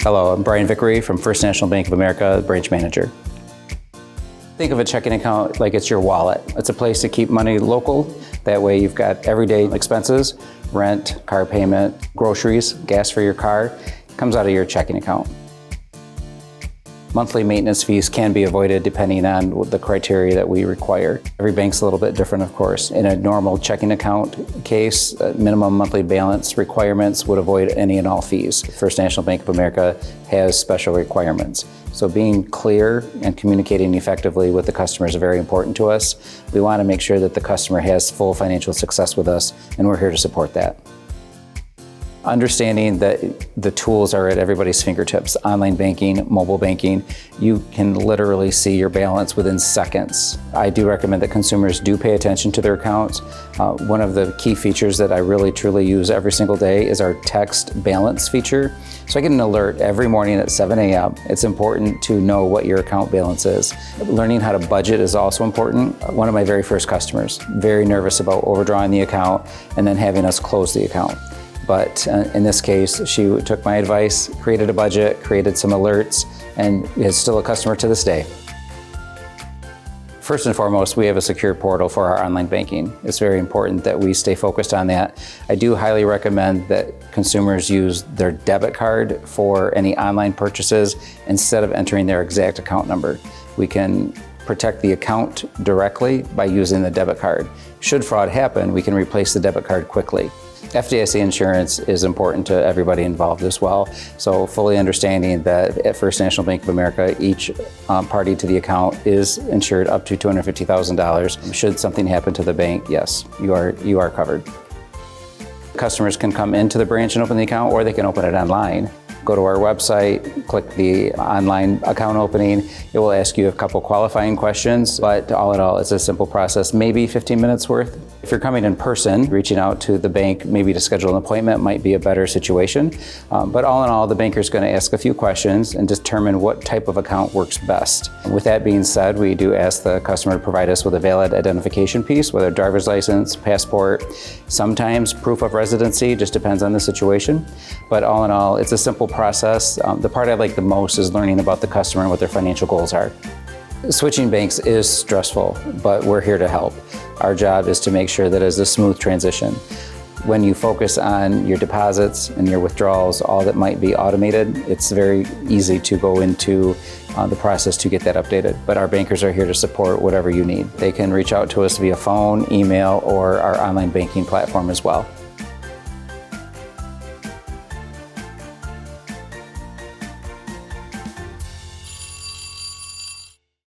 Hello, I'm Brian Vicary from First National Bank of America, Branch Manager. Think of a checking account like it's your wallet. It's a place to keep money local. That way you've got everyday expenses, rent, car payment, groceries, gas for your car, comes out of your checking account. Monthly maintenance fees can be avoided depending on the criteria that we require. Every bank's a little bit different, of course. In a normal checking account case, minimum monthly balance requirements would avoid any and all fees. First National Bank of America has special requirements. So being clear and communicating effectively with the customer is very important to us. We want to make sure that the customer has full financial success with us, and we're here to support that. Understanding that the tools are at everybody's fingertips, online banking, mobile banking, you can literally see your balance within seconds. I do recommend that consumers do pay attention to their accounts. One of the key features that I really truly use every single day is our text balance feature. So I get an alert every morning at 7 a.m. It's important to know what your account balance is. Learning how to budget is also important. One of my very first customers, very nervous about overdrawing the account and then having us close the account. But in this case, she took my advice, created a budget, created some alerts, and is still a customer to this day. First and foremost, we have a secure portal for our online banking. It's very important that we stay focused on that. I do highly recommend that consumers use their debit card for any online purchases instead of entering their exact account number. We can protect the account directly by using the debit card. Should fraud happen, we can replace the debit card quickly. FDIC Insurance is important to everybody involved as well. So fully understanding that at First National Bank of America, each party to the account is insured up to $250,000. Should something happen to the bank, yes, you are covered. Customers can come into the branch and open the account, or they can open it online. Go to our website, click the online account opening. It will ask you a couple qualifying questions, but all in all, it's a simple process, maybe 15 minutes worth. If you're coming in person, reaching out to the bank, maybe to schedule an appointment might be a better situation. But all in all, the banker's going to ask a few questions and determine what type of account works best. With that being said, we do ask the customer to provide us with a valid identification piece, whether driver's license, passport, sometimes proof of residency, just depends on the situation. But all in all, it's a simple process. The part I like the most is learning about the customer and what their financial goals are. Switching banks is stressful, but we're here to help. Our job is to make sure that it's a smooth transition. When you focus on your deposits and your withdrawals, all that might be automated, it's very easy to go into the process to get that updated. But our bankers are here to support whatever you need. They can reach out to us via phone, email, or our online banking platform as well.